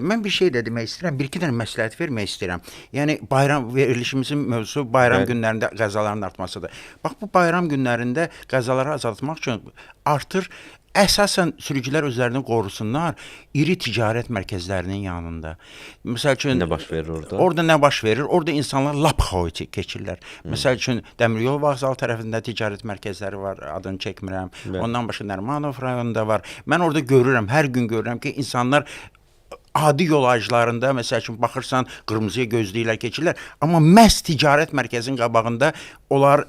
Mən bir şey də demək istəyirəm, bir-iki dənə məsləhət vermək istəyirəm. Yəni bayram verilişimizin mövzusu bayram günlərində qəzaların artmasıdır. Bax bu bayram günlərində qəzaları azaltmaq üçün artır. Əsasən sürücülər özlərini qorusunlar iri ticarət mərkəzlərinin yanında. Məsəl üçün Nə baş verir orada? Orada nə baş verir? Orada insanlar lap xaotik keçirlər. Məsəl üçün Dəmiryol vağzal tərəfində ticarət mərkəzləri var, adını çəkmirəm. Ondan başqa Nərimanov rayonunda var. Mən orada görürəm, hər gün görürəm ki, insanlar adi yol ayrıclarında məsəl üçün baxırsan qırmızıya gözləyirlər, keçirlər, amma məhz ticarət mərkəzinin qabağında onlar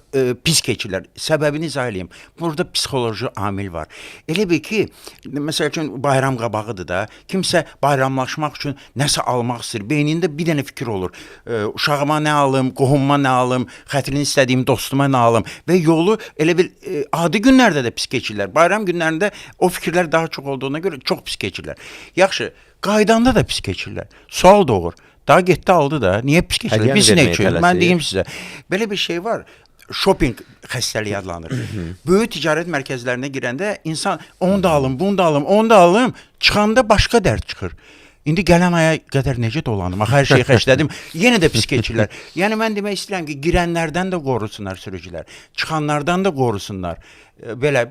pis keçirlər. Səbəbini izah eləyim. Burada psixoloji amil var. Elə bil ki, məsəl üçün bayram qabağıdır da, kimsə bayramlaşmaq üçün nəsə almaq istəyir. Beynində bir dənə fikir olur. Uşağıma nə alım, qohumuma nə alım, xətrini istədiyim dostuma nə alım və yolu elə bil adi günlərdə də pis keçirlər. Bayram günlərində o fikirlər daha çox olduğuna görə çox pis keçirlər. Yaxşı, qaydanda da pis keçirlər. Sual doğur. Daha getdi aldı da, niyə pis keçirlər? Biz nə üçün? Mən deyim sizə. Belə bir şey var. Shopping xəstəliyi adlanır. Böyük ticarət mərkəzlərinə girəndə insan onu da alım, bunu da alım, onu da alım, çıxanda başqa dərd çıxır. İndi gələn aya qədər necə dolanım? Axı hər şeyi xərclədim, yenə də pis keçirlər. Yəni mən demək istəyirəm ki, girənlərdən də qorusunlar sürücülər, çıxanlardan da qorusunlar. Belə